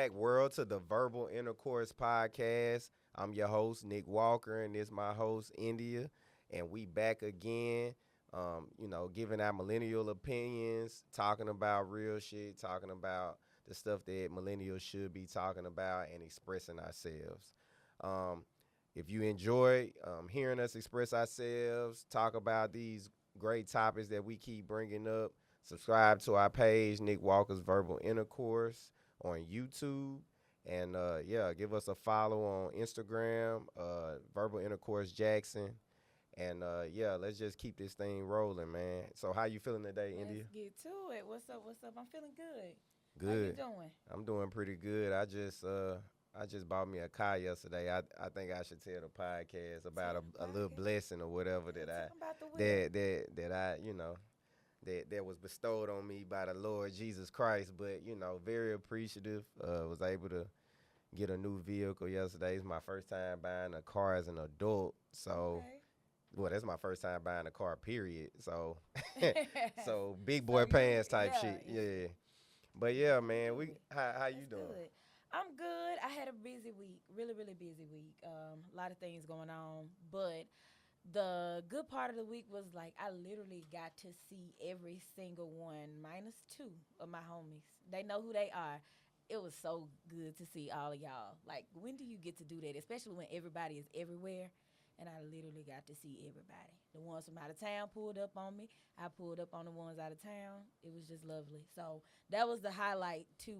back, world, to the Verbal Intercourse Podcast. I'm your host, Nick Walker, and this is my host, India. And we back again, giving our millennial opinions, talking about real shit, talking about the stuff that millennials should be talking about and expressing ourselves. Um, if you enjoy hearing us express ourselves, talk about these great topics that we keep bringing up, subscribe to our page, Nick Walker's Verbal Intercourse on YouTube. And give us a follow on Instagram, Verbal Intercourse Jackson. And let's just keep this thing rolling, man. So how you feeling today, India? Let's get to it. What's up? What's up? I'm feeling good. How you Good. doing? I'm doing pretty good. I just bought me a car yesterday. I think I should tell the podcast about Tell a the little podcast. blessing or whatever Yeah, that tell I 'em about the will. that I that was bestowed on me by the Lord Jesus Christ. But very appreciative. Was able to get a new vehicle yesterday. It's my first time buying a car as an adult. So, Okay. well, that's my first time buying a car. Period. So, so big So boy pants type shit. it's Yeah. But yeah, gonna man. do We it. how you That's doing? good. I'm good. I had a busy week, really, really busy week. A lot of things going on, but the good part of the week was like I literally got to see every single one, minus two of my homies. They know who they are. It was so good to see all of y'all. Like, when do you get to do that? Especially when everybody is everywhere. And I literally got to see everybody. The ones from out of town pulled up on me. I pulled up on the ones out of town. It was just lovely. So that was the highlight to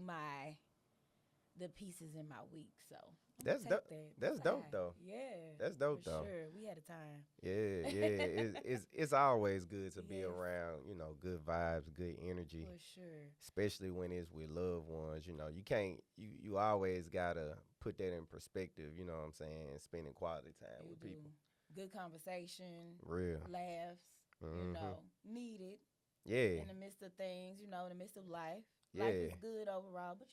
the pieces in my week. So I'm gonna That's take dope. that. That's That's dope high. though. Yeah, That's for dope though. sure. We had a time. Yeah. It's always good to be Yes, around, good vibes, good energy, for sure. especially when it's with loved ones. You can't you always gotta put that in perspective, you know what I'm saying, spending quality time You with do. people. Good conversation, Real. laughs, Mhm. needed Yeah. in the midst of things, in the midst of life. Life Yeah. is good overall, but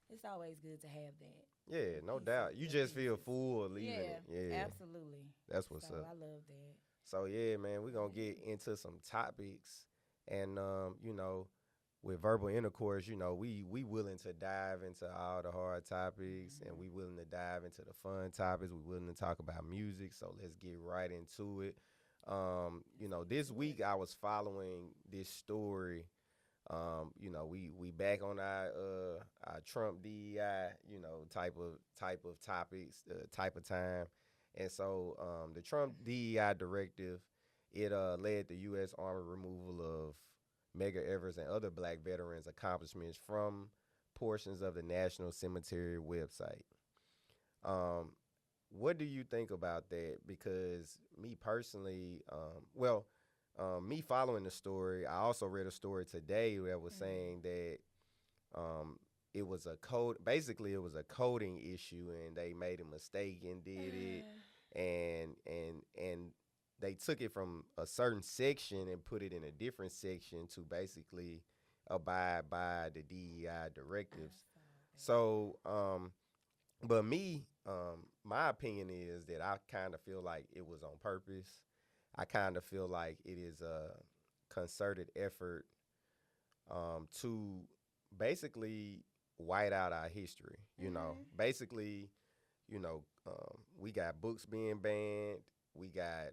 it's always good to have that. Yeah, The no pieces, doubt. You the just feel pieces. full leaving Yeah, it. Yeah. absolutely. That's So what's up. I love that. So yeah, man, we're gonna get Alrighty. into some topics, and with verbal intercourse, we willing to dive into all the hard topics, and Hmm. we willing to dive into the fun topics. We willing to talk about music, so let's get right into it. Let's get This to it. week I was following this story. We back on our Trump DEI, type of topics, type of time. And so the Trump DEI directive, it led the U.S. Army removal of Medgar Evers and other black veterans' accomplishments from portions of the National Cemetery website. Um, what do you think about that? Because me personally, me following the story, I also read a story today that was Mm. saying that um, it was a code. Basically, it was a coding issue, and they made a mistake and did it, and they took it from a certain section and put it in a different section to basically abide by the DEI I directives. saw that. So, but me, my opinion is that I kind of feel like it was on purpose. I kind of feel like it is a concerted effort to basically white out our history. Mhm. Basically, we got books being banned. We got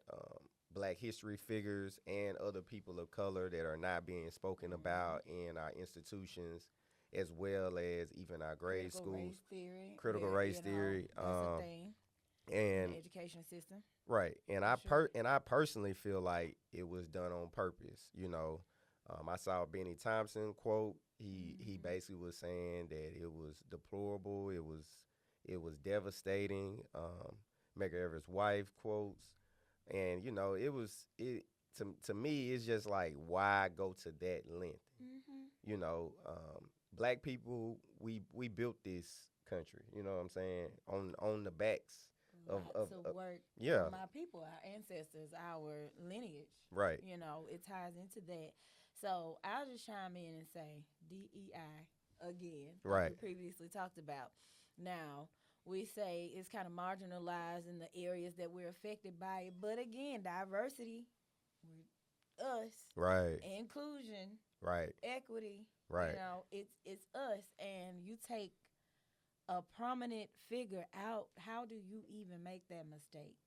Black history figures and other people of color that are not being spoken Mhm. about in our institutions, as well as even our grade Critical schools. race theory, Critical where race theory, that's a thing in the and education system right, and for sure. I personally feel like it was done on purpose. I saw Benny Thompson quote. He Mhm. basically was saying that it was deplorable. It was devastating. Medgar Evers' wife quotes, and to me it's just like, why go to that length? Mhm. You know, black people, we built this country. You know what I'm saying, on the backs Lots of of work yeah, from our people, our ancestors, our lineage. right. It ties into that. So I'll just chime in and say DEI again, like Right. we previously talked about. Now, we say it's kind of marginalized in the areas that we're affected by it. But again, diversity, us, Right. inclusion, Right. equity, Right. it's us. And you take a prominent figure out, how do you even make that mistake?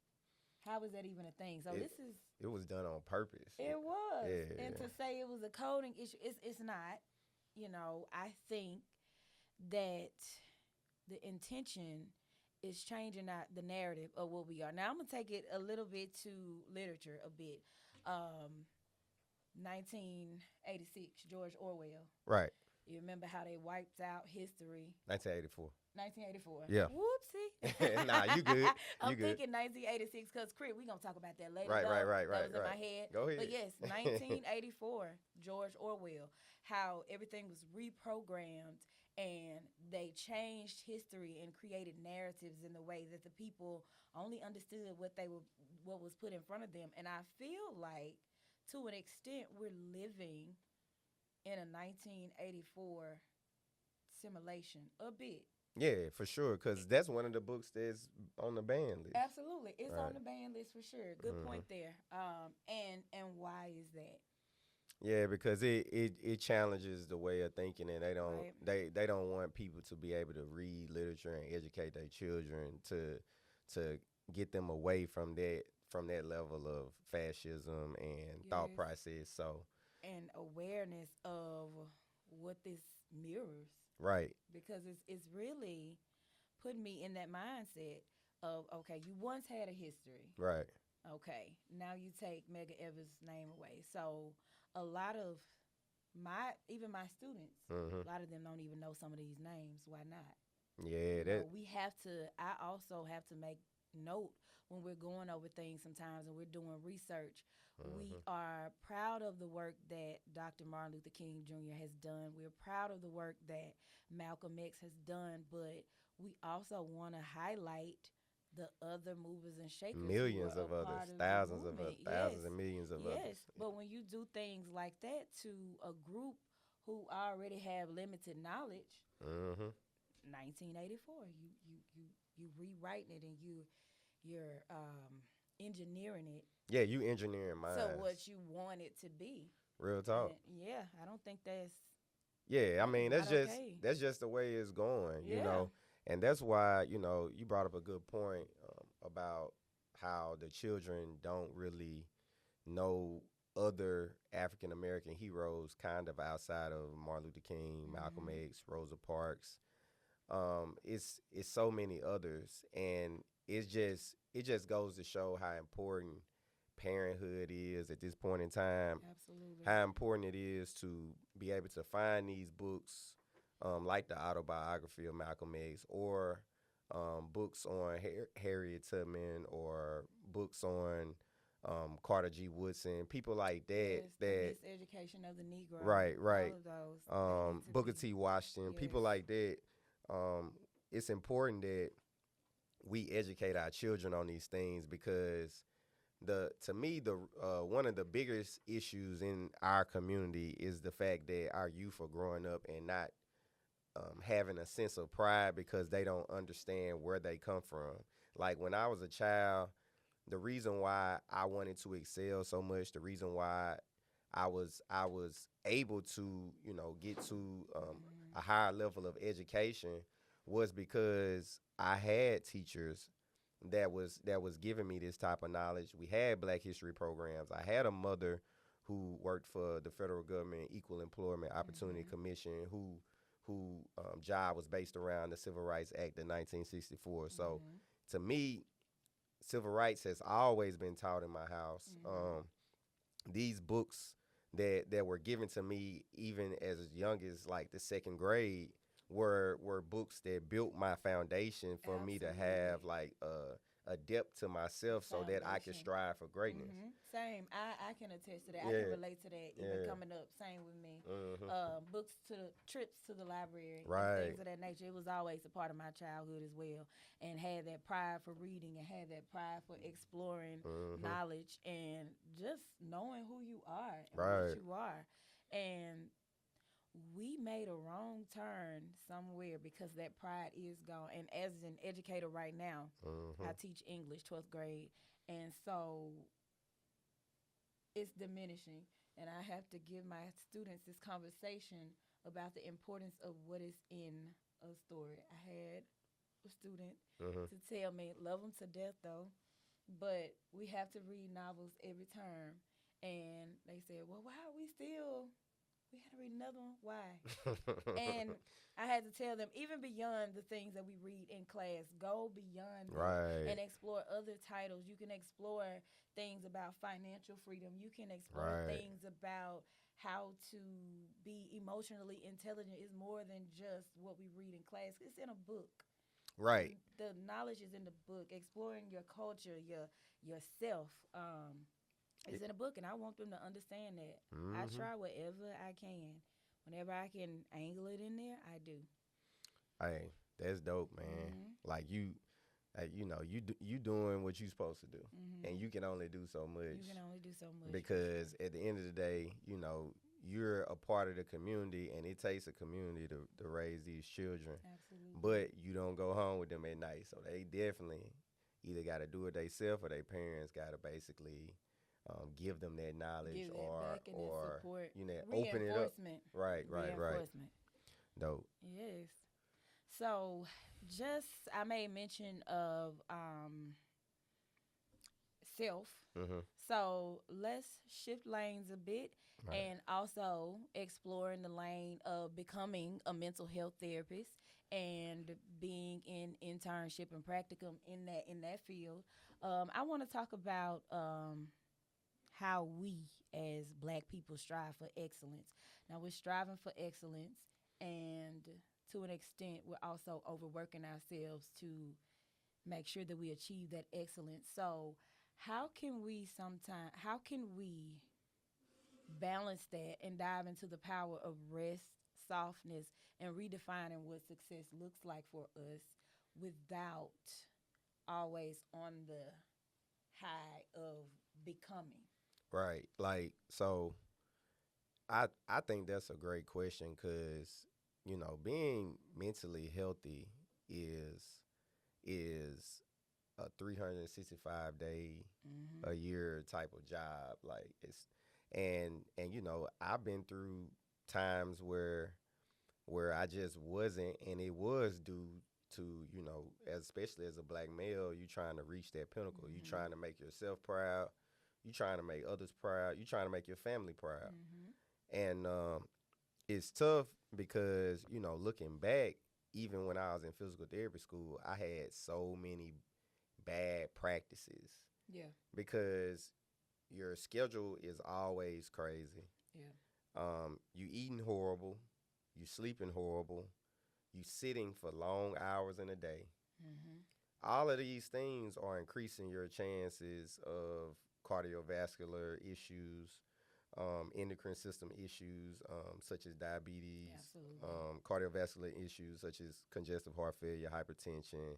How is that even a thing? So It this is it was done on purpose. it was, and Yeah. to say it was a coding issue, it's not. I think that the intention is changing out the narrative of what we are. Now I'm gonna take it a little bit to literature a bit. 1986, George Orwell. Right. You remember how they wiped out history? 1984. 1984. Yeah. Whoopsie. Nah, you good. I'm You good. thinking 1986 because Crip, we gonna talk about that later. Right, though. right, right, That right, was in right. my head. Go ahead. But yes, 1984, George Orwell. How everything was reprogrammed and they changed history and created narratives in the way that the people only understood what was put in front of them. And I feel like, to an extent, we're living in a 1984 simulation a bit. Yeah, for sure. Because that's one of the books that's on the ban list. Absolutely, it's Right. on the ban list for sure. Good point there. And why is that? Yeah, because it challenges the way of thinking, and Right. they don't want people to be able to read literature and educate their children to get them away from that level of fascism and thought Yes. process. So And awareness of what this mirrors, right, because it's really putting me in that mindset of, okay, you once had a history. right, Okay, now you take Mega Evers' name away. So a lot of even my students, hmm a lot of them don't even know some of these names. Why not? yeah, that We have to. I also have to make note when we're going over things sometimes and we're doing research. We hmm are proud of the work that Dr. Martin Luther King Jr. has done. We're proud of the work that Malcolm X has done, but we also want to highlight the other movers and shakers who millions are of a others, part of the thousands of movement. Yes, thousands and millions of yes. others. But when you do things like that to a group who already have limited knowledge, hmm 1984, you rewriting it, and you're engineering it Yeah, you engineering to minds. what you want it to be. Real And talk. yeah, I don't think that's Yeah, I mean not okay. that's just the way it's going, Yeah. and that's why you brought up a good point about how the children don't really know other African American heroes, kind of outside of Martin Luther King, Malcolm Mhm. X, Rosa Parks. It's so many others, and it just goes to show how important parenthood is at this point in time, Absolutely. how important it is to be able to find these books, like the autobiography of Malcolm X, or books on Harriet Tubman, or books on Carter G. Woodson, people like that. Yes, the That miseducation of the Negro. right, All right. of those. They need to Booker be. T. Washington, people Yes. like that. Um, it's important that we educate our children on these things, because the to me the one of the biggest issues in our community is the fact that our youth are growing up and not having a sense of pride, because they don't understand where they come from. Like when I was a child, the reason why I wanted to excel so much, the reason why I was able to get to Mhm. a higher level of education was because I had teachers that was giving me this type of knowledge. We had Black History programs. I had a mother who worked for the federal government Equal Employment Opportunity Mhm. Commission, who job was based around the Civil Rights Act of 1964. So Mhm. to me, civil rights has always been taught in my house. Mhm. These books that were given to me even as young as like the second grade were books that built my foundation for me to Absolutely. have like a depth to A myself so that I could foundation. strive for greatness. Same. I can attest to that. I can Yeah, relate to that. Even yeah. coming up, same with me. hmm Books to the trips to the library and Right. things of that nature. It was always a part of my childhood as well, and had that pride for reading and had that pride for exploring hmm knowledge and just knowing who you are and what Right. you are. And we made a wrong turn somewhere because that pride is gone. And as an educator right now, hmm I teach English, 12th grade, and so it's diminishing. And I have to give my students this conversation about the importance of what is in a story. I had a student Mhm. to tell me, love them to death though, but we have to read novels every term. And they said, well, why are we still, we had to read another one? Why? And I had to tell them, even beyond the things that we read in class, go beyond that Right. and explore other titles. You can explore things about financial freedom. You can explore Right. things about how to be emotionally intelligent. It's more than just what we read in class. It's in a book. The, Right. the knowledge is in the book. Exploring your culture, yourself. It's in a book, and I want them to understand that. I Mhm. try whatever I can. Whenever I can angle it in there, I do. Hey, that's dope, man. Mhm. Like you doing what you supposed to do, and Mhm. you can only do so You much can only do so much for sure. because at the end of the day, you're a part of the community, and it takes a community to raise these children. Absolutely. But you don't go home with them at night, so they definitely either got to do it themselves or their parents got to basically give them that knowledge Give that or back and that or support. open it up. Reinforcement. Right, right, right. Reinforcement. Dope. Yes. So, just I made mention of self. Mhm. So let's shift lanes a bit Right. and also explore in the lane of becoming a mental health therapist and being in internship and practicum in that field. I want to talk about how we as Black people strive for excellence. Now we're striving for excellence, and to an extent, we're also overworking ourselves to make sure that we achieve that excellence. So, how can we balance that and dive into the power of rest, softness, and redefining what success looks like for us without always on the high of becoming? Right. Like so I think that's a great question cuz being mentally healthy is is a 365-day Mm-hmm. a year type of job like it's and I've been through times where I just wasn't, and it was due to especially as a black male, you trying to reach that pinnacle. You Mm-hmm. trying to make yourself proud. You trying to make others proud. You trying to make your family proud. Mm-hmm. And it's tough because looking back, even when I was in physical therapy school, I had so many bad practices Yeah. because your schedule is always crazy. Yeah. You eating horrible, you sleeping horrible, you sitting for long hours in a day. Mm-hmm. All of these things are increasing your chances of cardiovascular issues, endocrine system issues such as diabetes, Absolutely. cardiovascular issues such as congestive heart failure, hypertension,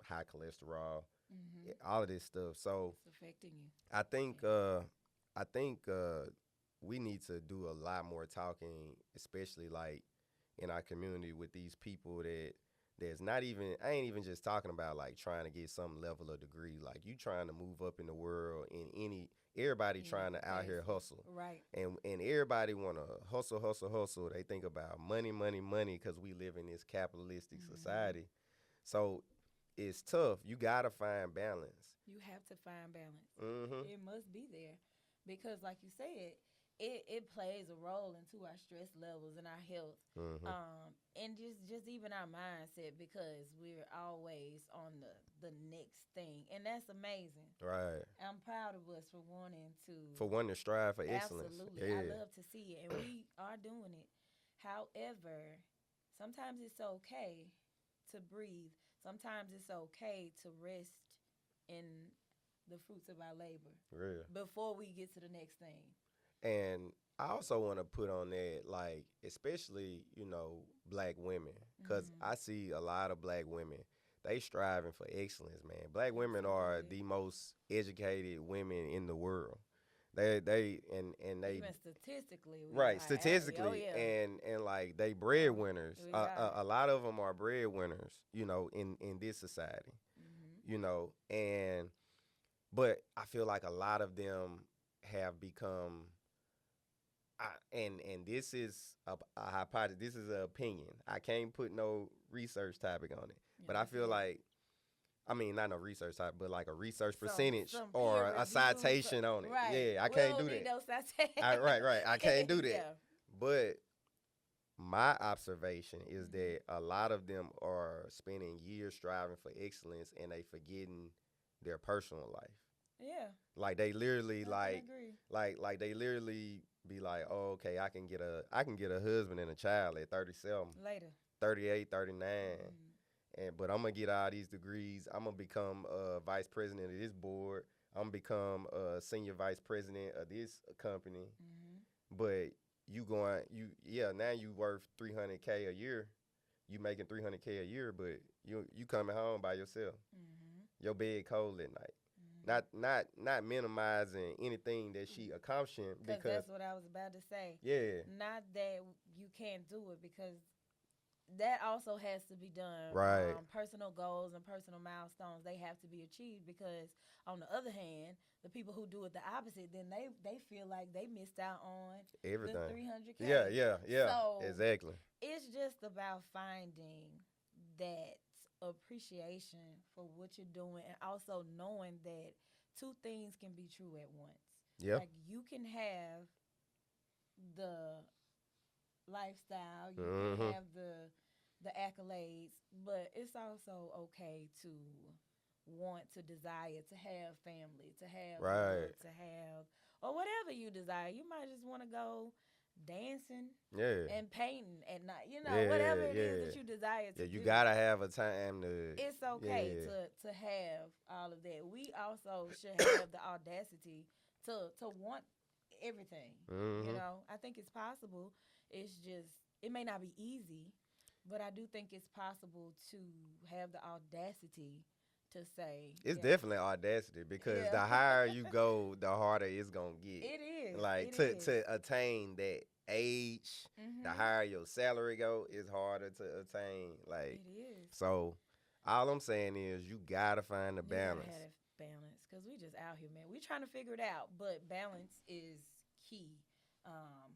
high cholesterol, Mm-hmm. all of this stuff. So It's affecting you. I think Yeah. we need to do a lot more talking, especially like in our community with these people that's not even I ain't even just talking about like trying to get some level of degree. Like you trying to move up in the world in everybody Any trying to out here capacity. hustle. Right. And everybody want to hustle, hustle, hustle. They think about money, money, money because we live in this capitalistic Mm-hmm. society. So it's tough. You gotta find balance. You have to find balance. Mhm. It must be there because, like you said, it plays a role into our stress levels and our health, Mhm. and just even our mindset because we're always on the next thing, and that's amazing. Right. I'm proud of us for wanting to. For one to strive for excellence. Absolutely, I Yeah. love to see it, and we are doing it. However, sometimes it's okay to breathe. Sometimes it's okay to rest in the fruits of our labor Real. before we get to the next thing. And I also want to put on that, like, especially, black women, because Mm-hmm. I see a lot of black women. They striving for excellence, man. Black women are Absolutely. the most educated women in the world. They Even statistically, we right are. Hey, oh statistically yeah. and like they Oh, breadwinners. we are. A lot of them are breadwinners, in this society, Mm-hmm. and but I feel like a lot of them have become and this is a hypothesis. This is an opinion. I can't put no research topic on it, Yeah, but I feel like, I mean, not no research type, but like a research some percentage some or peer a review, citation on it. right? Yeah, I We can't don't do need that. no citation. Right. I can't do that. Yeah. But my observation is Mhm. that a lot of them are spending years striving for excellence and they forgetting their personal life. Yeah, Like they literally I can agree. like they literally be like, oh, okay, I can get a husband and a child at 37, Later. 38, 39. Mhm. And but I'm gonna get all these degrees. I'm gonna become vice president of this board. I'm gonna become senior vice president of this company. Mhm. But now you worth 300K a year. You making 300K a year, but you coming home by yourself. Mhm. Your bed cold at night. Mhm. Not minimizing anything that she accomplishing Because because that's what I was about to say. yeah, Not that you can't do it, because that also has to be done. right, Personal goals and personal milestones, they have to be achieved, because on the other hand, the people who do it the opposite, then they feel like they missed out on the everything. 300K. Yeah, So exactly. it's just about finding that appreciation for what you're doing, and also knowing that two things can be true at once. Yeah, Like, you can have the lifestyle, you can mm-hmm. have the accolades, but it's also okay to want to desire to have family, to have Right, love, to have, or whatever you desire. You might just want to go dancing yeah, and painting at night, whatever yeah, it is yeah. that you desire Yeah, to you do. gotta have a time to. It's okay Yeah. to have all of that. We also should have the audacity to want everything. Mm-hmm. I think it's possible. It's just, it may not be easy, but I do think it's possible to have the audacity to say It's yes. definitely audacity because Yeah. the higher you go, the harder it's gonna get. It is. Like It to is. to attain that age, the Mhm. higher your salary go, it's harder to attain. Like It is. so, all I'm saying is you gotta find the You gotta balance. have that balance, because we just out here, man. We trying to figure it out, but balance is key. Um,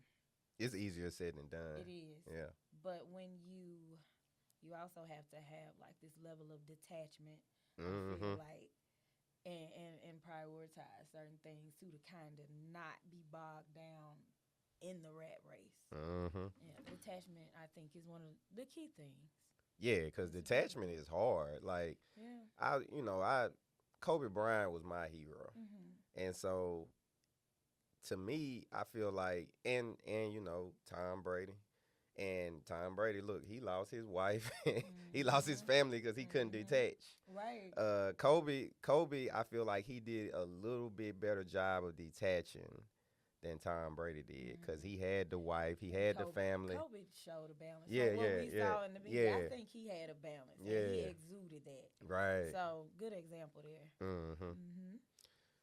It's easier said than done. it is. Yeah. But when you also have to have like this level of detachment. I feel Mm-hmm. like, and prioritize certain things too, to kind of not be bogged down in the rat race. Mm-hmm. Yeah, detachment, I think, is one of the key things. Yeah, because It's a big detachment one. is hard. Like Yeah. I Kobe Bryant was my hero, Mhm. and so to me, I feel like and Tom Brady. And Tom Brady, look, he lost his wife, he lost his Mhm. family because he couldn't Mhm. detach. Right. Kobe, I feel like he did a little bit better job of detaching than Tom Brady did because he Mhm. had the wife, he And had the family. Kobe showed a balance. Yeah, From what yeah, we yeah, saw in the media, I yeah, think he had a balance, and he yeah. exuded that. Right. So, good example there. Mm-hmm. Mhm.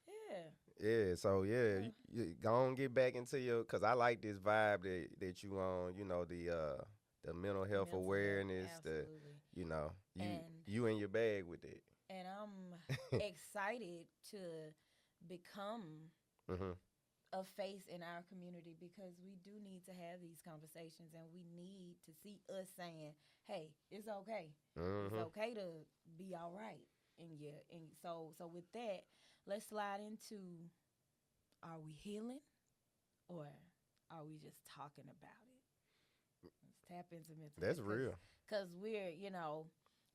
Yeah. Yeah. So yeah, Yeah. you go and get back into your because I like this vibe that you on. The mental health Mental health, awareness. absolutely. You know you And you in your bag with it. I'm excited to become Mm-hmm. a face in our community, because we do need to have these conversations, and we need to see us saying, "Hey, it's okay. It's Mm-hmm. okay to be all right." And with that, let's slide into, are we healing, or are we just talking about it? Let's tap into mental That's health, real. because we're,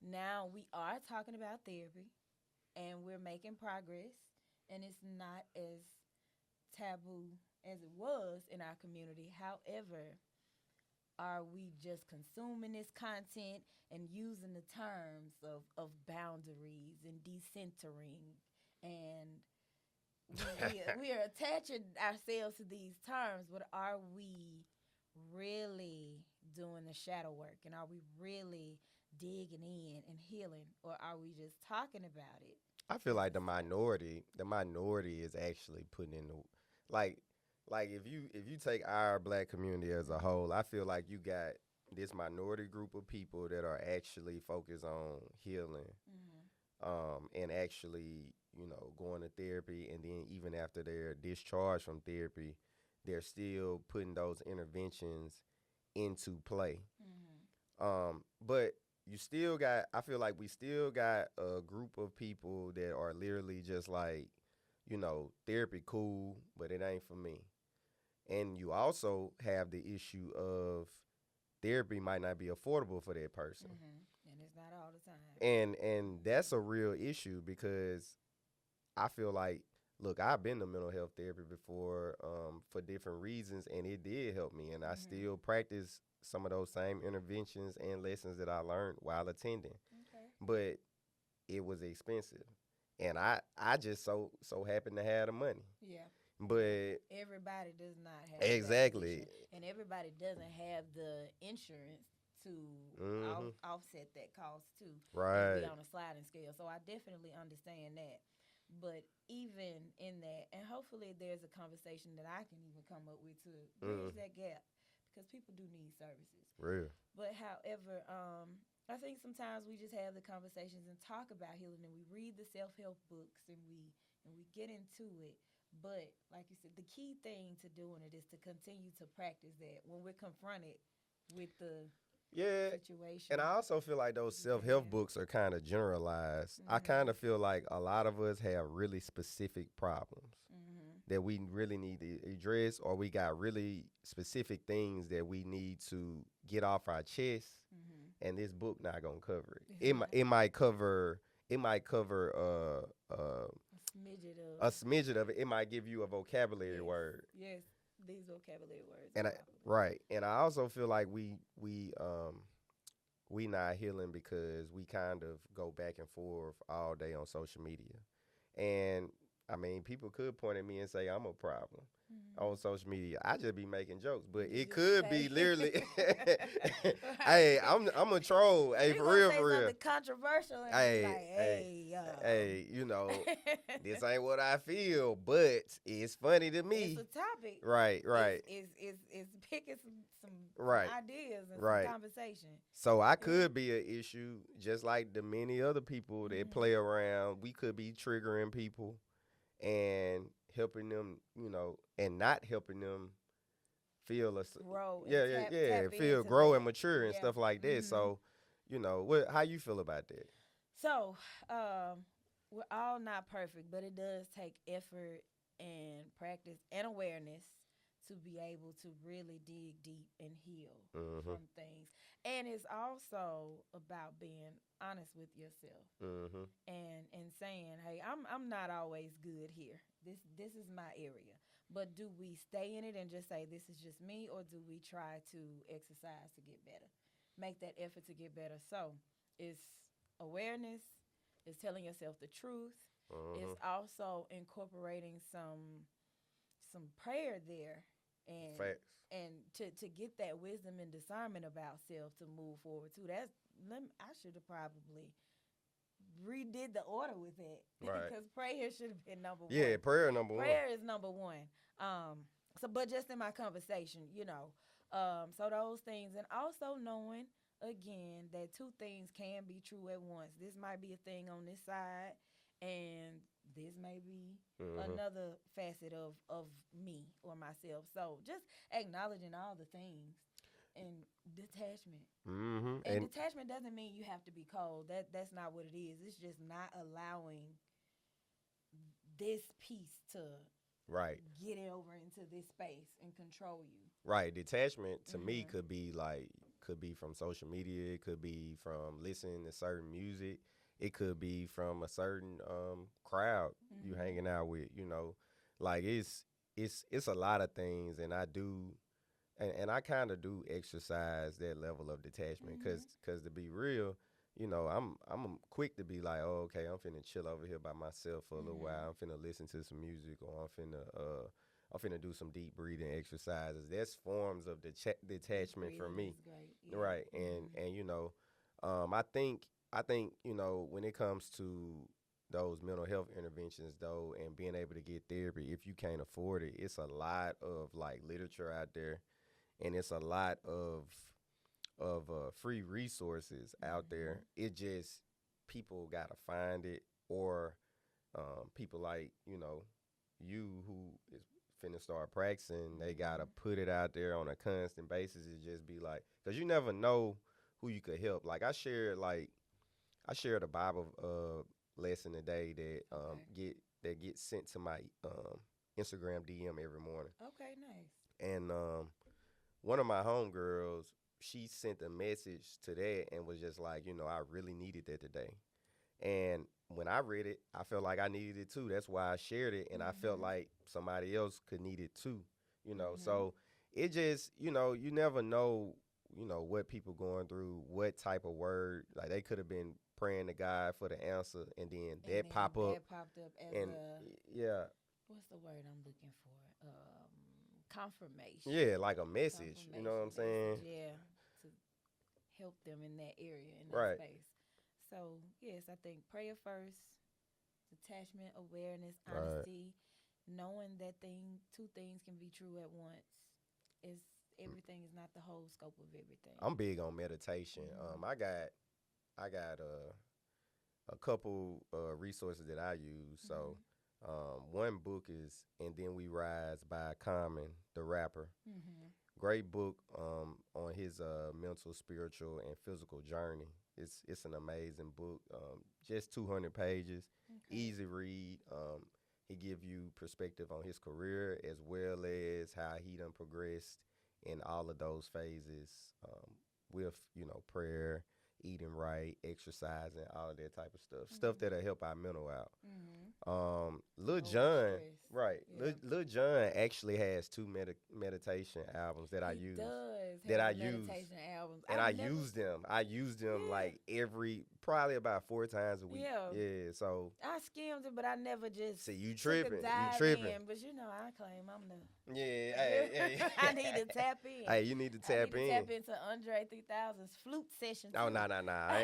now we are talking about therapy, and we're making progress, and it's not as taboo as it was in our community. However, are we just consuming this content and using the terms of boundaries and decentering, and we are attaching ourselves to these terms, but are we really doing the shadow work, and are we really digging in and healing, or are we just talking about it I feel just like to say it? the minority is actually putting in the like like if you take our black community as a Mhm. whole, I feel like you got this minority group of people that are actually focused on healing, Mhm. and actually going to therapy, and then even after they're discharged from therapy, they're still putting those interventions into play. But you still got, I feel like we still got a group of people that are literally just like, therapy cool, but it ain't for me. And you also have the issue of therapy might not be affordable for that person. And it's not all the time. And that's a real issue because I feel like, look, I've been to mental health therapy before for different reasons, and it did help me. And I still practice some of those same interventions and lessons that I learned while attending. Okay. But it was expensive, and I just so happened to have the money. Yeah. But Everybody does not have exactly, that condition, and everybody doesn't have the insurance to offset that cost too. And right, be on a sliding scale. So I definitely understand that. But even in that, and hopefully there's a conversation that I can even come up with to bridge that gap because people do need services. real. But however, I think sometimes we just have the conversations and talk about healing, and we read the self-help books, and we get into it. But like you said, the key thing to doing it is to continue to practice that when we're confronted with the Yeah, situation. and I also feel like those self-help books are kind of generalized. I kind of feel like a lot of us have really specific problems that we really need to address, or we got really specific things that we need to get off our chest, and this book not gonna cover it. It might cover a smidget of it. It might give you a vocabulary word. Yes, these vocabulary words. And and I also feel like we not healing because we kind of go back and forth all day on social media. And I mean, people could point at me and say I'm a problem on social media. I just be making jokes, but it could be literally. Hey, I'm a troll. Hey, for real, for real. Something controversial. And hey, this ain't what I feel, but it's funny to me. It's a topic. Right. It's picking some ideas and some conversation. So I could be an issue, just like the many other people that play around. We could be triggering people and helping them, and not helping them feel grow. Feel grow and mature and stuff like that. So, how you feel about that? So, we're all not perfect, but it does take effort and practice and awareness to be able to really dig deep and heal from things. And it's also about being honest with yourself and saying, hey, I'm not always good here. This is my area. But do we stay in it and just say this is just me, or do we try to exercise to get better? Make that effort to get better. So it's awareness, it's telling yourself the truth. It's also incorporating some prayer there. And facts. And to get that wisdom and discernment about self to move forward too. I should have probably redid the order with that. Right. Because prayer should have been number one. Yeah, prayer number one. Prayer is number one. But just in my conversation, so those things, and also knowing again that two things can be true at once. This might be a thing on this side, and this may be another facet of me or myself. So just acknowledging all the things and detachment. And detachment doesn't mean you have to be cold. That's not what it is. It's just not allowing this piece to get it over into this space and control you. Right. Detachment to me could be from social media. It could be from listening to certain music. It could be from a certain crowd you hanging out with, like it's a lot of things, and I do, and I kind of do exercise that level of detachment, because to be real, I'm quick to be like, oh, okay, I'm finna chill over here by myself for a little while. I'm finna listen to some music, or I'm finna do some deep breathing exercises. That's forms of detachment for me, right? And I think, when it comes to those mental health interventions, though, and being able to get therapy, if you can't afford it, it's a lot of like literature out there, and it's a lot of free resources out there. It just, people gotta find it, or people like you who is finna start practicing, they gotta put it out there on a constant basis. It just be like, cause you never know who you could help. Like I shared a Bible lesson today that gets sent to my Instagram DM every morning. Okay, nice. And one of my homegirls, she sent a message to that and was just like, I really needed that today. And when I read it, I felt like I needed it too. That's why I shared it, and I felt like somebody else could need it too. So it just, you never know, what people going through, what type of word. Like they could have been praying to God for the answer, and then that pop up. That popped up as and yeah. What's the word I'm looking for? Confirmation. Yeah, like a message. You know what I'm saying? Yeah, to help them in that area, in that Right. space. So, yes, I think prayer first, detachment, awareness, Right. honesty, knowing that two things can be true at once. Is everything is not the whole scope of everything. I'm big on meditation. I got a couple resources that I use. So one book is "And Then We Rise" by Common, the rapper. Great book on his mental, spiritual, and physical journey. It's an amazing book. Just 200 pages, easy read. He give you perspective on his career as well as how he done progressed in all of those phases with prayer, eating right, exercising, all of that type of stuff. Stuff that'll help our mental out. Lil Jon, right? Yeah. Lil Jon actually has two meditation albums that I use. Meditation albums. And I use them like probably about 4 times a week. Yeah. So I skimmed it, but I never just see you took a tripping. dive You tripping. in, but I claim I'm the Yeah. Hey. I need to tap in. Hey, you need to tap I need in. to tap into Andre 3000's flute session. Oh too. no. I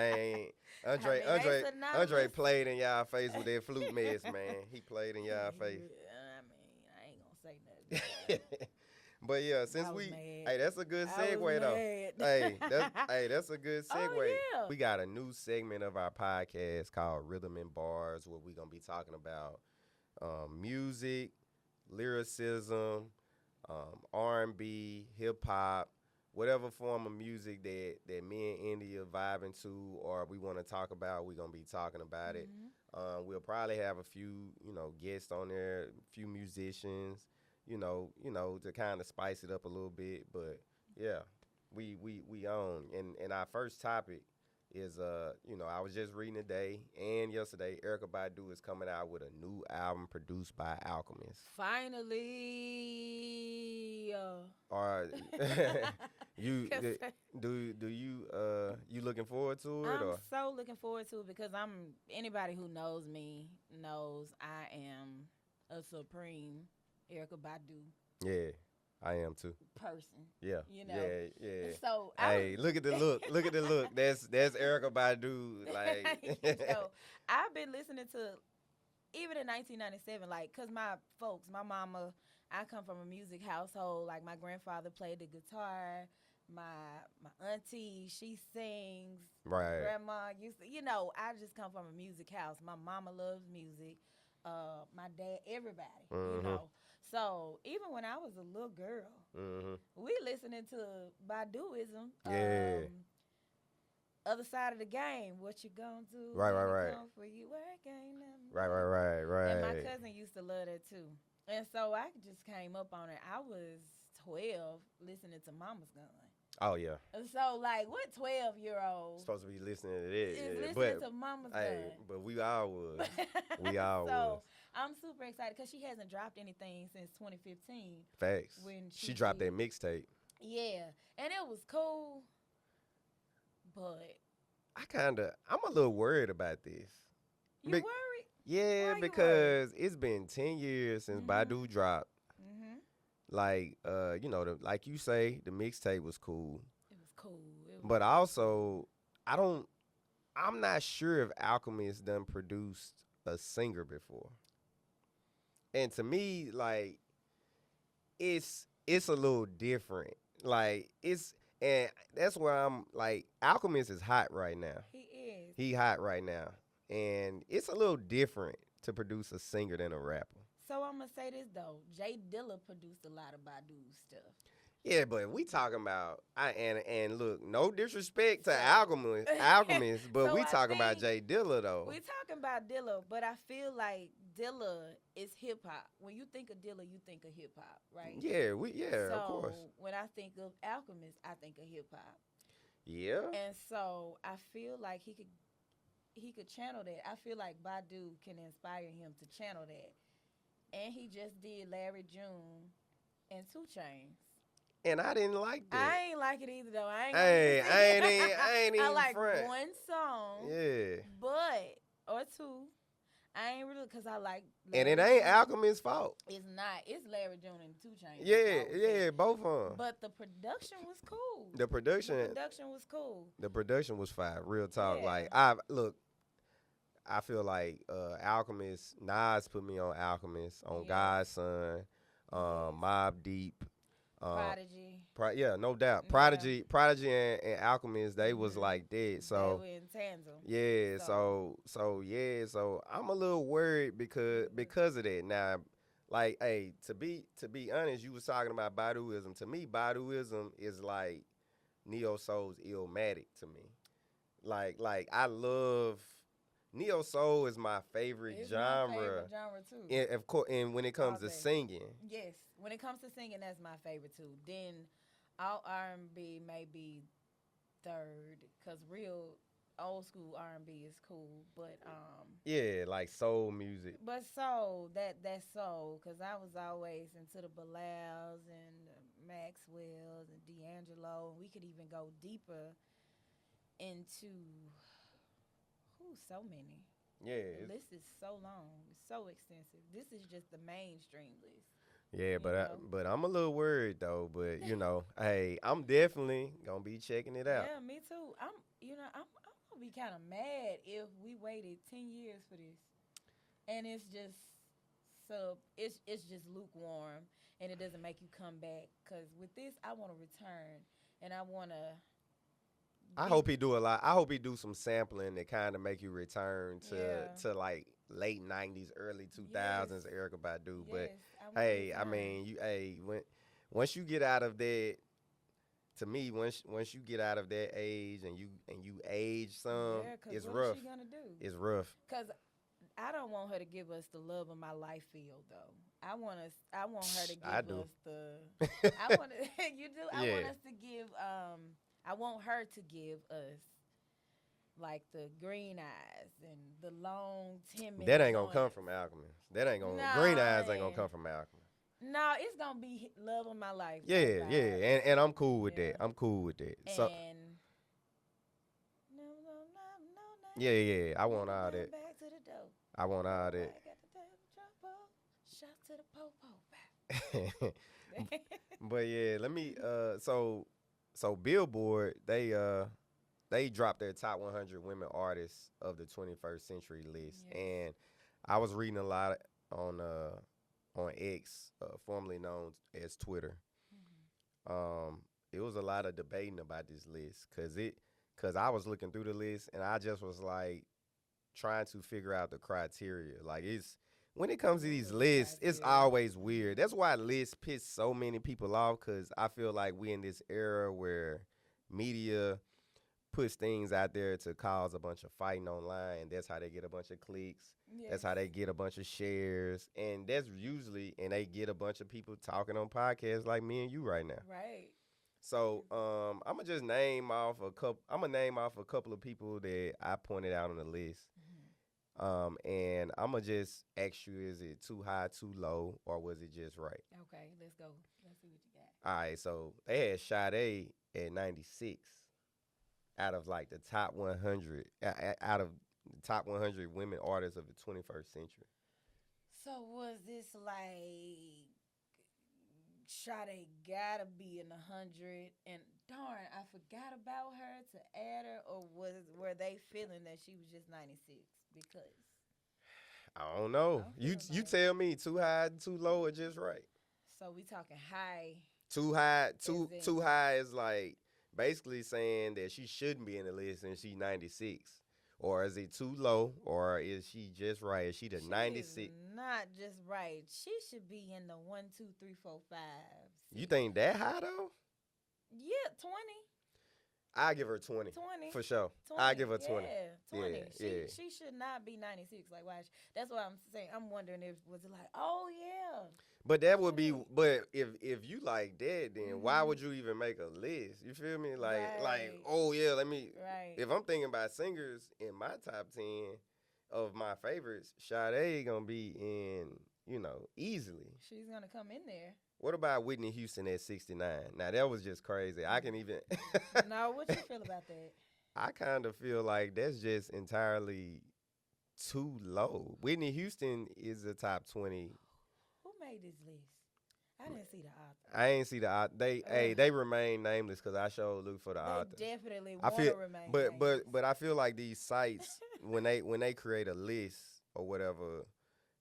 ain't. Andre played in y'all face with that flute mess, man. He played in y'all face. I ain't gonna say nothing. But yeah, since that's a good segue though. That's a good segue. Oh, yeah. We got a new segment of our podcast called Rhythm and Bars, where we're gonna be talking about music, lyricism, R&B, hip hop, whatever form of music that me and India vibing to, or we want to talk about. We're gonna be talking about it. We'll probably have a few, guests on there, a few musicians. To kind of spice it up a little bit. But yeah, we own. And our first topic is I was just reading today and yesterday, Erykah Badu is coming out with a new album produced by Alchemist. Finally. Or you looking forward to it? I'm so looking forward to it because anybody who knows me knows I am a supreme Erykah Badu. Yeah, I am too. Person. Yeah. Yeah. So look at the look. Look at the look. That's Erykah Badu. Like so I've been listening to even in 1997, like, cause my mama, I come from a music household. Like my grandfather played the guitar. My auntie, she sings. Right. Grandma used to, I just come from a music house. My mama loves music. My dad, everybody, So even when I was a little girl, we listening to Baduism. Yeah. Other side of the game, what you gonna do? Right. Come for you, work ain't nothing. Right. And my cousin used to love that too. And so I just came up on it. I was 12 listening to Mama's Gun. Oh yeah. So like, what 12-year-old supposed to be listening to this? Is listening to Mama's Gun. But we all was. We all was. I'm super excited because she hasn't dropped anything since 2015. Facts. When she dropped that mixtape. Yeah, and it was cool, but I'm a little worried about this. You worried? Yeah, Why because it's been 10 years since Badu dropped. Like, like you say, the mixtape was cool. It was cool. But also, I'm not sure if Alchemist done produced a singer before. And to me, like, it's a little different. Like, and that's where I'm like, Alchemist is hot right now. He is. He hot right now. And it's a little different to produce a singer than a rapper. So I'm gonna say this though, Jay Dilla produced a lot of Badu stuff. Yeah, but we talking about and look, no disrespect to So, Alchemist, but so we I talking about think Jay Dilla though. we talking about Dilla, but I feel like Dilla is hip hop. When you think of Dilla, you think of hip hop, right? Yeah, of So course. when I think of Alchemist, I think of hip hop. Yeah. And so I feel like he could channel that. I feel like Badu can inspire him to channel that. And he just did Larry June and 2 Chainz. And I didn't like that. I ain't like it either though. I ain't Hey, gonna I ain't even I like front. one song, Yeah. but or two. I ain't really because I like. And Larry it ain't June. Alchemist's fault. It's not. It's Larry June and 2 Chainz. Yeah, both of them. But the production was cool. The production was cool. The production was fire. Real talk. Yeah. Like I feel like Alchemist, Nas put me on Alchemist, on God's Son, Mobb Deep. Prodigy. No doubt. Yeah. Prodigy and Alchemist, they was like that. So they were in tandem. yeah, so I'm a little worried because of that. Now, like, hey, to be honest, you was talking about Baduism. To me, Baduism is like Neo Soul's Illmatic to me. Like I love Neo Soul is my favorite genre. My favorite genre too. And of course, and when it comes to singing. Yes, when it comes to singing, that's my favorite too. Then all R&B may be third, cause real old school R&B is cool, but yeah, like soul music. But soul, that's soul, cause I was always into the Bilals and the Maxwells and D'Angelo, and we could even go deeper into so many. Yeah, the list is so long, it's so extensive. This is just the mainstream list. Yeah, but I'm a little worried though. But hey, I'm definitely gonna be checking it out. Yeah, me too. I'm gonna be kind of mad if we waited 10 years for this, and it's just it's just lukewarm, and it doesn't make you come back. Cause with this, I want to return, and I want to. I hope he do a lot. I hope he do some sampling that kind of make you return to like late '90s, early 2000s Erykah Badu. But hey, I mean, once you get out of that, to me, once you get out of that age and you age some, it's rough. What's she gonna do? It's rough. Cause I don't want her to give us the love of my life feel though. I want her to give us the. I want you do. I want us to give. I want her to give us like the green eyes and the long 10-minute. That ain't gonna come from Alchemist. That ain't gonna. Green eyes ain't gonna come from Alchemist. No, it's gonna be love of my life. Yeah, and I'm cool with that. I'm cool with that. So. No. Yeah. I want all that. Back to the dough. I want all that. Shout to the popo. But yeah, let me. So Billboard, they dropped their top 100 women artists of the 21st century list, and I was reading a lot on X, formerly known as Twitter. It was a lot of debating about this list because I was looking through the list and I just was like trying to figure out the criteria. Like when it comes to these lists, it's always weird. That's why lists piss so many people off, because I feel like we in this era where media puts things out there to cause a bunch of fighting online, and that's how they get a bunch of clicks. Yes. That's how they get a bunch of shares, and that's usually, and they get a bunch of people talking on podcasts like me and you right now. Right. So I'm gonna just name off a couple. I'm gonna name off a couple of people that I pointed out on the list. And I'm going to just ask you, is it too high, too low, or was it just right? Okay, let's go. Let's see what you got. All right, so they had Sade at 96 out of like the top 100, out of the top 100 women artists of the 21st century. So was this like Sade gotta be in 100 and darn, I forgot about her to add her, or were they feeling that she was just 96? Because I don't know. You tell me, too high, too low, or just right? So we talking high. Too high is like basically saying that she shouldn't be in the list and she's 96. or is it too low, or is she just right? Is she the She 96? is not just right. She should be in the 1, 2, 3, 4, 5. You 6. think that high though? Yeah, 20. I give her 20 20. for sure. 20. I give her 20. Yeah, 20. Yeah, she yeah. she should not be 96. Like, why? That's what I'm saying. I'm wondering if was it like, oh yeah. But that would be, Yeah. but if you like that, then why Mhm. would you even make a list? You feel me? Like, Right. oh yeah, let me. Right. If I'm thinking about singers in my top 10 of my favorites, Sade gonna be in, easily. She's gonna come in there. What about Whitney Houston at 69? Now that was just crazy. I can even. No, what you feel about that? I kind of feel like that's just entirely too low. Whitney Houston is a top 20. Who made this list? I didn't see the author. I ain't see the author. They remain nameless because I showed look for the author. They definitely I want feel, to remain. but I feel like these sites when they create a list or whatever,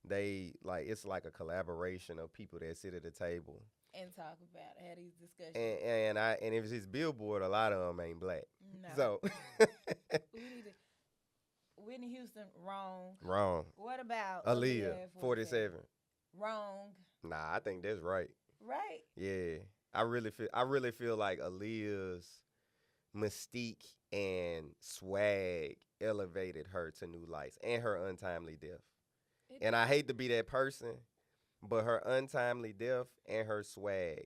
they like it's like a collaboration of people that sit at the table and talk about it, have these discussions. and if it's Billboard, a lot of them ain't black. No. So We need to. Whitney Houston, wrong. wrong. What about Aaliyah, at 47. Wrong. Nah, I think that's right. Right. Yeah, I really feel like Aaliyah's mystique and swag elevated her to new lights, and her untimely death. And I hate to be that person, but her untimely death and her swag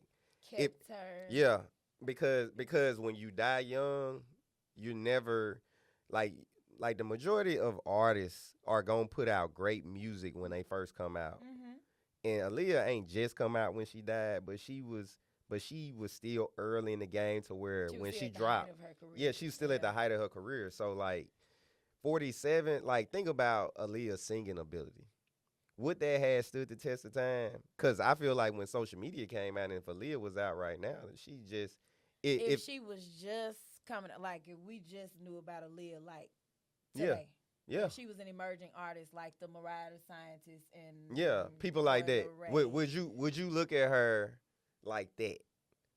kept her. Yeah, because when you die young, you never like the majority of artists are gonna put out great music when they first come out. Mm-hmm. And Aaliyah ain't just come out when she died, but she was still early in the game to where when she dropped, yeah, she was still at the height of her career. So like 47, like think about Aaliyah's singing ability. Would that have stood the test of time? Because I feel like when social media came out and if Aaliyah was out right now, she just if she was just coming, like if we just knew about Aaliyah, like today. Yeah. If she was an emerging artist like the Mariah the Scientist and people like that. Would you look at her like that?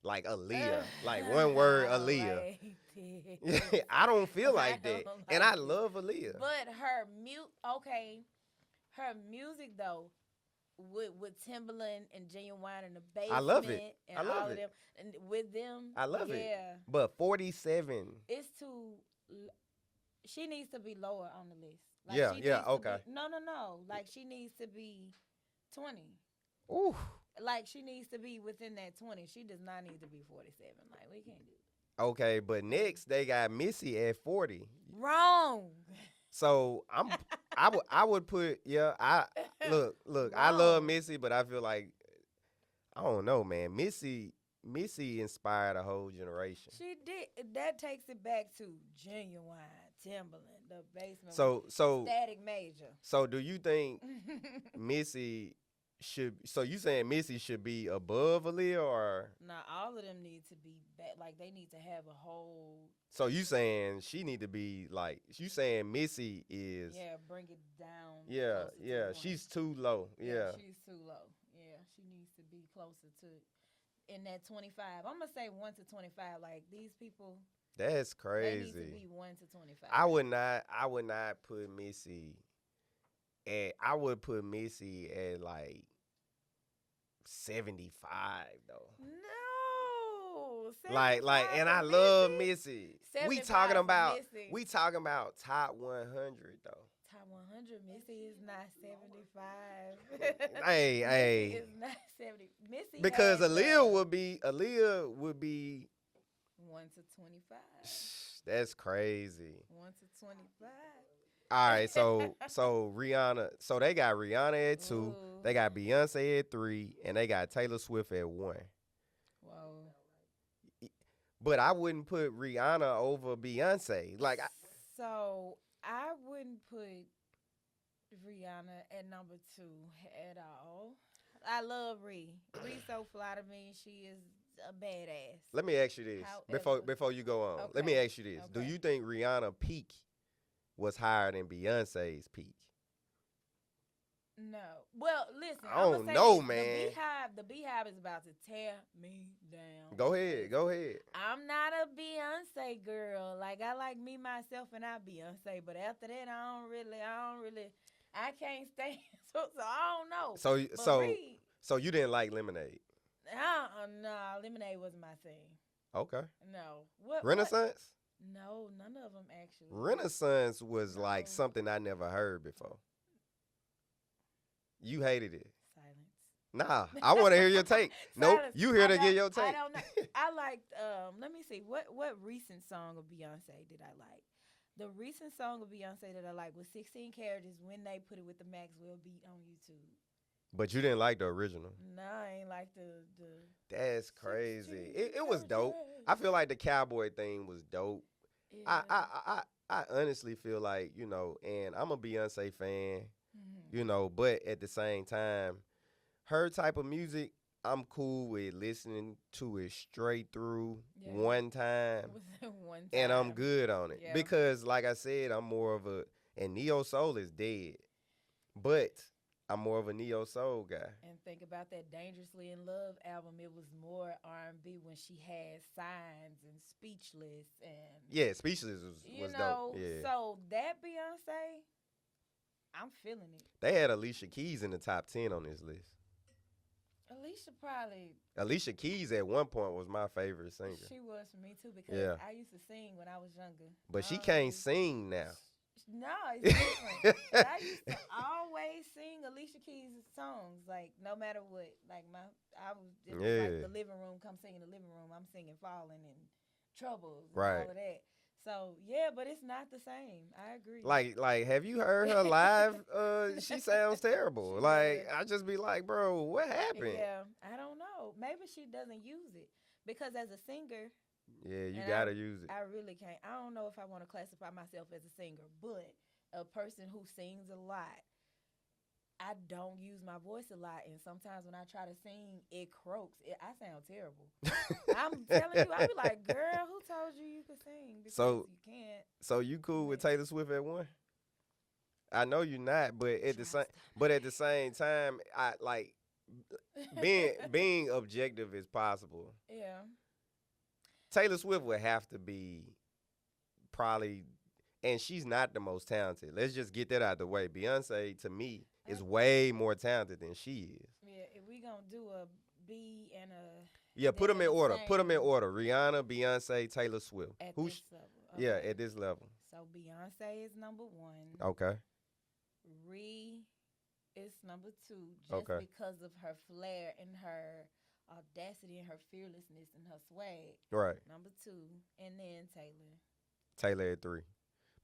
Like Aaliyah, like one word Aaliyah. I don't feel like that, and I love Aaliyah. But her her music though, with Timbaland and Genuine in the basement, I love it. And I love all it. of them, and with them, I love it. Yeah, but 47. It's too. She needs to be lower on the list. Like okay. No. Like she needs to be 20. Ooh. Like she needs to be within that 20. She does not need to be 47. Like we can't do it. Okay, but next they got Missy at 40. Wrong. So I would put look I love Missy, but I feel like I don't know, man. Missy inspired a whole generation. She did. That takes it back to Genuine, Timbaland, the basement. So Static Major. So do you think Missy should? So you saying Missy should be above Aaliyah or? Nah, all of them need to be back. Like they need to have a whole. So you saying she need to be like? You saying Missy is? Yeah, bring it down. Yeah. She's too low. Yeah, she's too low. Yeah, she needs to be closer to. In that 25, I'm gonna say 1 to 25. Like these people, that's crazy. They need to be 1 to 25. I would not put Missy at. I would put Missy at like 75 though. No, like, and I love Missy. We talking about top 100 though. Top 100, Missy is not 75. hey. Missy is not 70. Missy because Aaliyah would be 1 to 25. That's crazy. 1 to 25. All right, so Rihanna. So they got Rihanna at 2. Ooh. They got Beyonce at 3, and they got Taylor Swift at 1. Whoa. But I wouldn't put Rihanna over Beyonce. Like, so I wouldn't put Rihanna at number 2 at all. I love Ree. Ree's so fly to me. She is a badass. Let me ask you this before you go on. Okay. Let me ask you this: Okay. Do you think Rihanna peak was higher than Beyonce's peak? No. Well, listen, I I'm don't gonna say know, this. man. The beehive is about to tear me down. Go ahead. Go ahead. I'm not a Beyonce girl. Like I like me, myself, and I Beyonce. But after that, I can't stand. So I don't know. So But Reed, so you didn't like Lemonade? no, Lemonade wasn't my thing. Okay. No. What? Renaissance? No, none of them actually. Renaissance was No. like something I never heard before. You hated it. Silence. Nah, I want to hear your take. Nope, Silence. you here I to don't- get your take. I don't know. I liked. Let me see. What recent song of Beyonce did I like? The recent song of Beyonce that I like was 16 Characters when they put it with the Maxwell beat on YouTube. But you didn't like the original. No, I ain't like the. That's crazy. 16 It was dope. I feel like the cowboy thing was dope. Yeah. I honestly feel like, and I'm a Beyonce fan, Mhm. but at the same time, her type of music, I'm cool with listening to it straight through Yeah. one time, One time. and I'm good on it. Yeah. Because, like I said, I'm more of and Neo Soul is dead, but I'm more of a Neo Soul guy. And think about that "Dangerously in Love" album. It was more R&B when she had Signs and Speechless and Yeah, Speechless was dope. Yeah. So that Beyonce, I'm feeling it. They had Alicia Keys in the top 10 on this list. Alicia probably Alicia Keys at one point was my favorite singer. she was for me too because Yeah. I used to sing when I was younger. But she can't sing now. No, it's different. But I used to always sing Alicia Keys' songs, like no matter what. Like it was Yeah. like the living room. Come sing in the living room. I'm singing "Falling" and "Troubles" and Right. all of that. So yeah, but it's not the same. I agree. Like, have you heard her live? She sounds terrible. She Like, does. I just be like, bro, what happened? Yeah, I don't know. Maybe she doesn't use it because as a singer, Yeah, you And gotta use it. I really can't. I don't know if I want to classify myself as a singer, but a person who sings a lot. I don't use my voice a lot, and sometimes when I try to sing, it croaks. I sound terrible. I'm telling you, I be like, "Girl, who told you you could sing?" Because So- you can't. So you cool with Taylor Swift at one? I know you're not, but at the same time, I like being objective as possible. Yeah. Taylor Swift would have to be probably, and she's not the most talented. Let's just get that out of the way. Beyonce, to me, is way more talented than she is. Yeah. If we gonna do a B and a Yeah, put them in the order. Put them in same order. Rihanna, Beyonce, Taylor Swift. at Who's this level. yeah Okay. at this level? So Beyonce is number one. Okay. Ree is number two just Okay. because of her flair and her audacity and her fearlessness and her swag. Right. Number two, and then Taylor. Taylor at 3,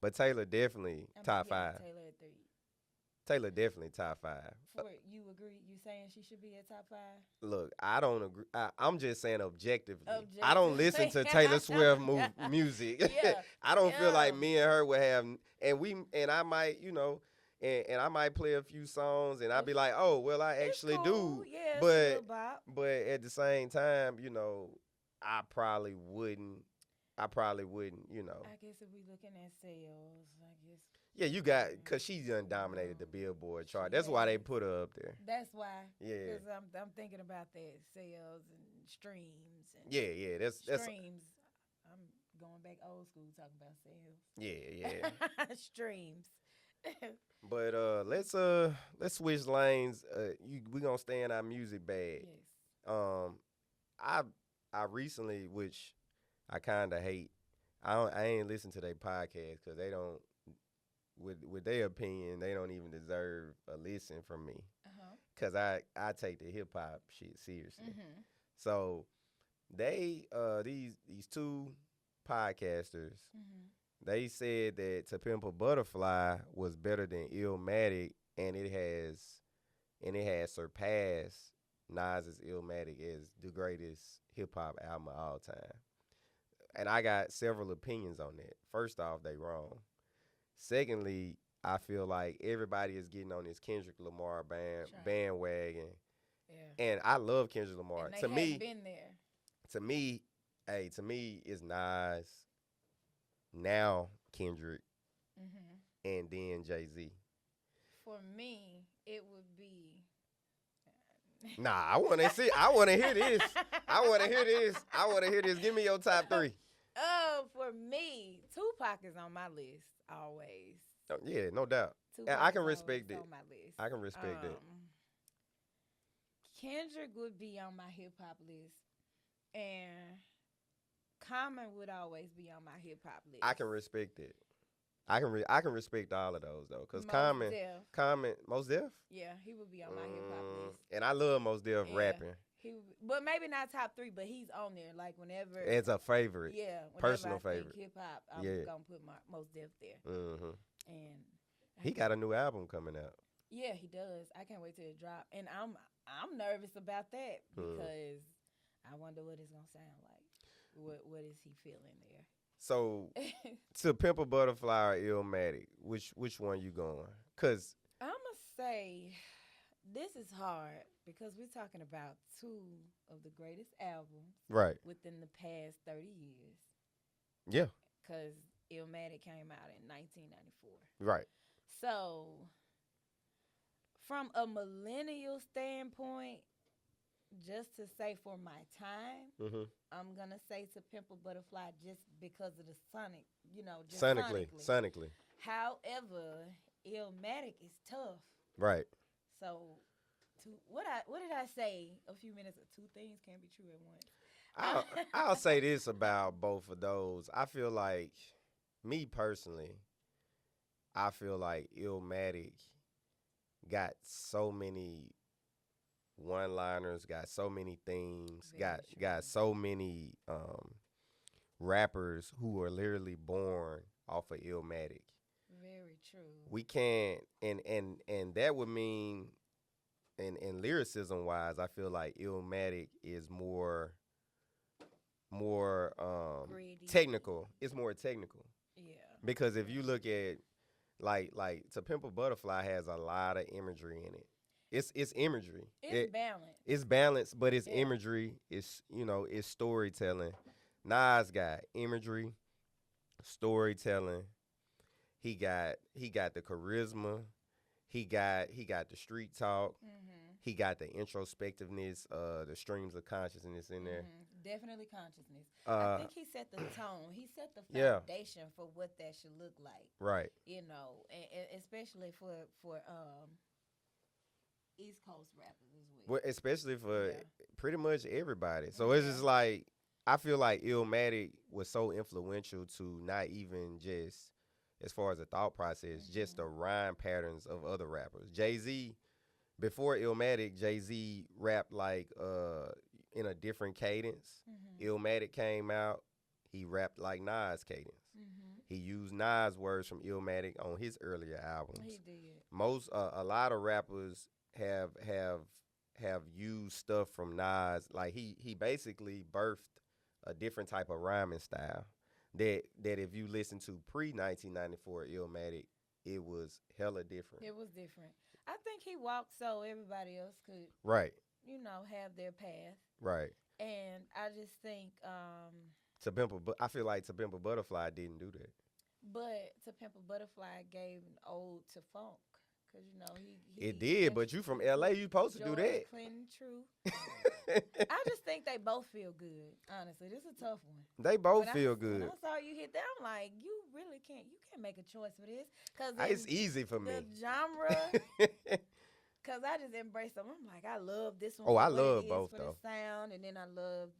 but Taylor definitely top yeah, 5. Taylor at 3. Taylor definitely top 5. You agree? You saying she should be at top 5? Look, I don't agree. I'm just saying objectively. I don't listen to Objectively. Taylor Swift music. Yeah, I don't feel like yeah. me and her would have, and I might, and I might play a few songs, and I'd be like, oh, well, I It's actually cool. do. Yeah, it's a but little bop. but at the same time, I probably wouldn't. I guess if we looking at sales, I guess. Yeah, you got, because she's done dominated the Billboard chart. That's why they put her up there. That's why. Yeah. Because I'm thinking about that sales and streams and Yeah, that's streams. I'm going back old school talking about sales. yeah. Streams. But let's switch lanes. We gonna stay in our music bag. Yes. I recently, which I kind of hate. I ain't listen to their podcast because they don't, with their opinion, they don't even deserve a listen from me. Cause I take the hip hop shit seriously. Mm-hmm. So they these two podcasters, they said that To Pimp a Butterfly was better than Illmatic, and it has surpassed Nas's Illmatic as the greatest hip hop album of all time. And I got several opinions on that. First off, they wrong. Secondly, I feel like everybody is getting on this Kendrick Lamar bandwagon. Yeah. And I love Kendrick Lamar. And they To me, hadn't been there. to me, it's Nas, now Kendrick, Mm-hmm. and then Jay-Z. For me, It would be. Nah, I want to see. I want to hear this. I want to hear this. I want to hear this. Give me your top three. For me, Tupac is on my list always. Oh, yeah, no doubt. Tupac And I can is respect it. on my list. I can respect that. Kendrick would be on my hip hop list, and Common would always be on my hip hop list. I can respect it. I can respect all of those though, cause Common, Mos Def. Yeah, he would be on my hip hop list. And I love Mos Def rapping. But maybe not top 3, but he's on there. Like whenever it's a favorite. Yeah, personal favorite. Hip hop, I'm gonna put my Mos Def there. And he got a new album coming out. Yeah, he does. I can't wait till it drop, and I'm nervous about that because I wonder what it's gonna sound like. What is he feeling there? So, to Pimp a Butterfly or Illmatic, which one you going? Cause I'm gonna say this is hard because we're talking about 2 of the greatest albums within the past 30 years. Yeah. Because Illmatic came out in 1994. Right. So, from a millennial standpoint, just to say for my time, I'm going to say To Pimp a Butterfly just because of the sonic, just sonically. However, Illmatic is tough. Right. So, what did I say a few minutes ago? 2 things can't be true at once. I'll say this about both of those. I feel like, me personally, I feel like Illmatic got so many one-liners, got so many themes, got so many rappers who are literally born off of Illmatic. Very true. We can't, and that would mean, and lyricism wise, I feel like Illmatic is more technical. It's more technical. Yeah. Because if you look at like To Pimp a Butterfly has a lot of imagery in it. It's imagery. It's balanced. It's balanced, but it's imagery. It's it's storytelling. Nas got imagery, storytelling. He got the charisma. He got the street talk. He got the introspectiveness, the streams of consciousness in there. Definitely consciousness. I think he set the tone. He set the foundation for what that should look like. Right. And especially for East Coast rappers as well. Well, especially for pretty much everybody. So it's just like, I feel like Illmatic was so influential to not even just as far as the thought process, just the rhyme patterns of other rappers. Jay-Z, before Illmatic, Jay-Z rapped like in a different cadence. Illmatic came out, he rapped like Nas cadence. He used Nas words from Illmatic on his earlier albums. He did. A lot of rappers have used stuff from Nas. Like he basically birthed a different type of rhyming style that if you listen to pre-1994 Illmatic, it was hella different. It was different. I think he walked so everybody else could have their path. Right. And I just think I feel like To Pimp a Butterfly didn't do that. But To Pimp a Butterfly gave an ode to funk. Cause it did, but you from LA, you supposed to do that. Clinton, true. I just think they both feel good. Honestly, this is a tough one. They both feel good. When I saw you hit that, I'm like, you really can't. You can't make a choice for this, cause it's easy for me. The genre, cause I just embrace them. I'm like, I love this one. Oh, I love both for though. The sound, and then I love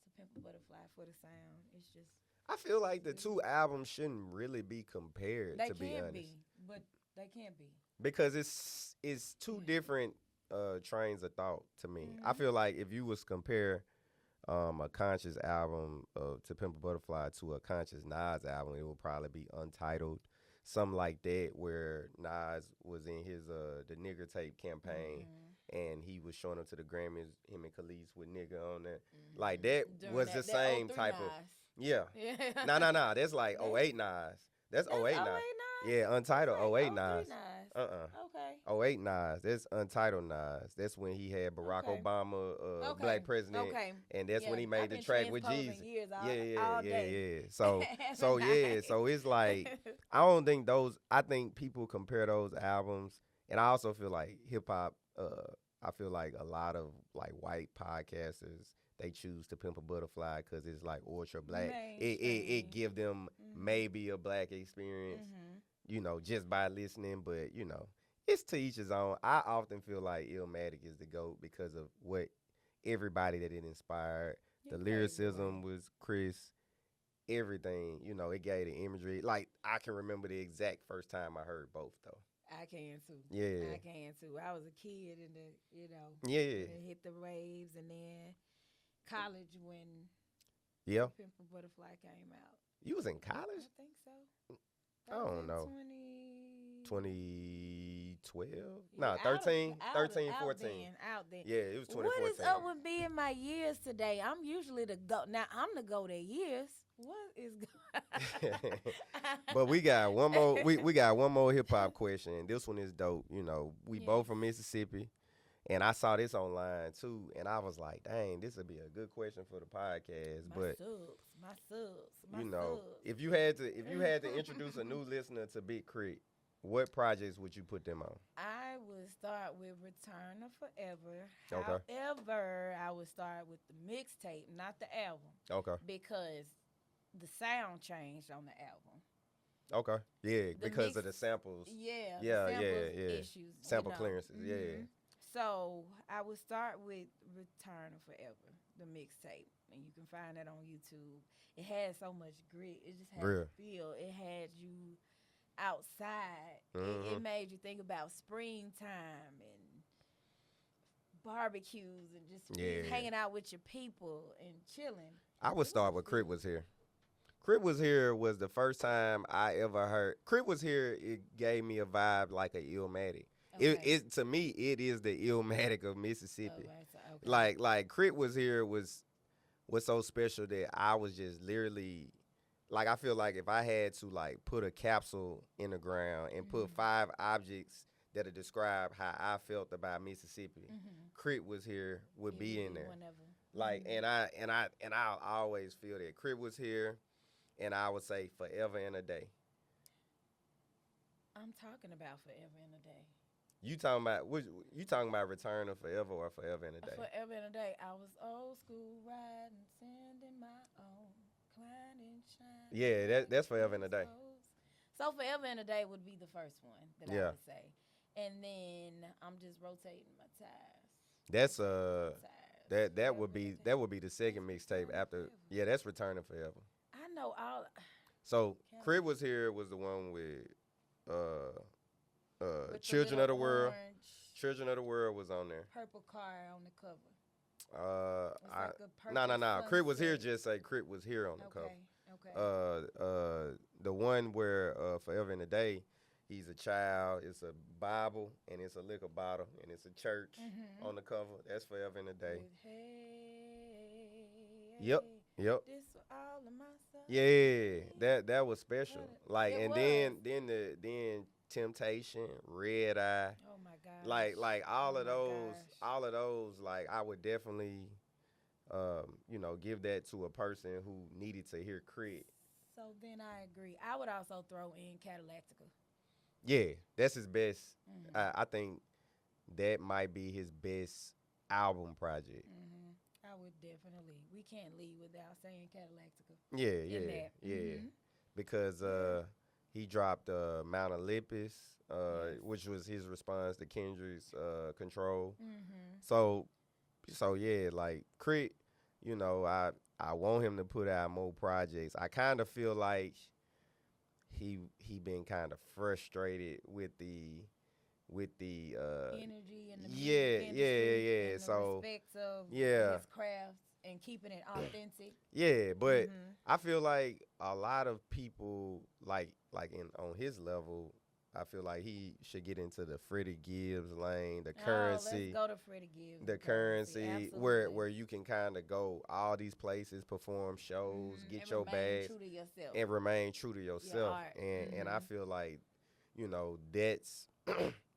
To Pimp a Butterfly for the sound. It's just. I feel like the 2 albums shouldn't really be compared. They to be honest, but they can't be. Because it's 2 different trains of thought to me. I feel like if you was compare a conscious album To Pimp a Butterfly to a conscious Nas album, it would probably be Untitled, something like that, where Nas was in his the Nigger Tape campaign and he was showing up to the Grammys, him and Khalees with Nigga on there. Like that was the same type of No. That's like 08 Nas. That's 08 Nas. Yeah, Untitled 08 Nas. Okay. 08 Nas. That's Untitled Nas. That's when he had Barack Obama, black president, and that's when he made the track with Jesus. Yeah. So it's like I don't think those. I think people compare those albums, And I also feel like hip hop. I feel like a lot of like white podcasters they choose to pimp a butterfly because it's like ultra black. It give them maybe a black experience, just by listening. But it's to each his own. I often feel like Illmatic is the GOAT because of what everybody that it inspired. The lyricism was Chris. Everything, it gave the imagery. Like I can remember the exact first time I heard both though. I can too. Yeah. I can too. I was a kid and Yeah. hit the waves, and then college when Yeah. Pimp a Butterfly came out. You was in college? I think so. I don't know. 2012? No, 13, 14. Out then. Yeah, it was 2014. What is up with me and my years today? I'm usually the GOAT. Now, I'm the GOAT at years. What is going But we got one more. We got one more hip hop question. This one is dope. We both from Mississippi, and I saw this online too, and I was like, "Dang, this would be a good question for the podcast." My subs. If you had to introduce a new listener to Big Crit, what projects would you put them on? I would start with Return of Forever. Okay. However, I would start with the mixtape, not the album. Okay. Because the sound changed on the album. Okay. Yeah, because of the samples. Yeah. Yeah. Issues. Sample clearances. Mm-hmm. Yeah. So I would start with Return of Forever, the mixtape, and you can find that on YouTube. It had so much grit. It just had a feel. It had you outside. It made you think about springtime and barbecues and just hanging out with your people and chilling. I would start with Crip Was Here. Crip Was Here was the first time I ever heard. Crip Was Here, it gave me a vibe like a Illmatic. Okay. It to me, it is the Illmatic of Mississippi. Okay. Like Crip Was Here was so special that I was just literally, like, I feel like if I had to like put a capsule in the ground and put 5 objects that'll describe how I felt about Mississippi, Crip Was Here would be in there. Like, and I'll always feel that Crip Was Here, and I would say Forever and a Day. I'm talking about Forever and a Day. You talking about Return of Forever or Forever and a Day? Forever and a Day. I was old school riding, sending my own, climbing, shining. Yeah, that's Forever and a Day. So Forever and a Day would be the first one that I would say. And then I'm just rotating my tires. That's that would be the second mixtape after. Yeah, that's Return of Forever. I know all. So Crib Was Here was the one with Children of the World. Children of the World was on there. Purple car on the cover. No. Crib Was Here just say Crib Was Here on the cover. Okay. The one where Forever and a Day, he's a child. It's a Bible and it's a liquor bottle and it's a church on the cover. That's Forever and a Day. Yep. This all of my stuff. Yeah, that was special. Like, and then Temptation, Red Eye. Oh my God. Like all of those, like I would definitely, give that to a person who needed to hear Crit. So then I agree. I would also throw in Cadillactica. Yeah, that's his best. I think that might be his best album project. I would definitely. We can't leave without saying Cadillactica. Yeah. Because he dropped Mount Olympus, which was his response to Kendrick's Control. So yeah, like Crit, I want him to put out more projects. I kind of feel like he been kind of frustrated with the energy and the yeah. So respect of his craft and keeping it authentic. Yeah, but I feel like a lot of people like on his level, I feel like he should get into the Freddie Gibbs lane, the Currency. Let's go to Freddie Gibbs. The Currency, where you can kind of go all these places, perform shows, get your bag, and remain true to yourself. And I feel like,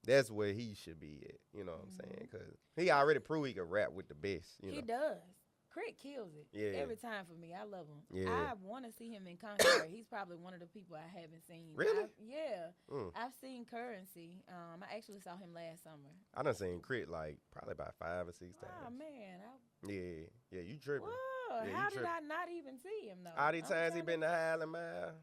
that's where he should be at. You know what I'm saying? Because he already proved he could rap with the best. He does. Crit kills it Yeah. every time for me. I love him. Yeah. I want to see him in concert. He's probably one of the people I haven't seen. Really? I've seen Currency. I actually saw him last summer. I done seen Crit like probably about 5 or 6 times. Oh man, Yeah, you tripping. whoa! Yeah, How you did I not even see him though? All these I'm times he trying been to Highland Mile.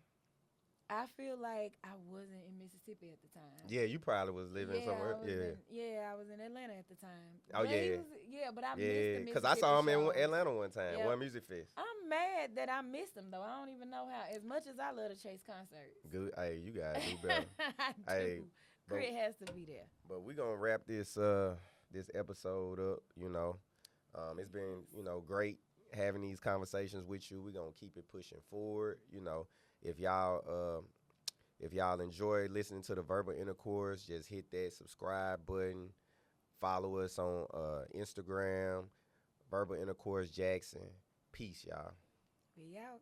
I feel like I wasn't in Mississippi at the time. Yeah, you probably was living somewhere. I was in Atlanta at the time. Oh, But yeah. but I missed the Yeah, Mississippi because I saw him in shows. Atlanta one time, Yep. one music fest. I'm mad that I missed him though. I don't even know how. As much as I love to chase concerts, Good. Hey, you gotta do better. I do. Hey, but- Crit has to be there. But we're gonna wrap this this episode up. It's been great having these conversations with you. We're gonna keep it pushing forward. If y'all enjoy listening to the Verbal Intercourse, just hit that subscribe button. Follow us on Instagram, Verbal Intercourse Jackson. Peace, y'all. We out.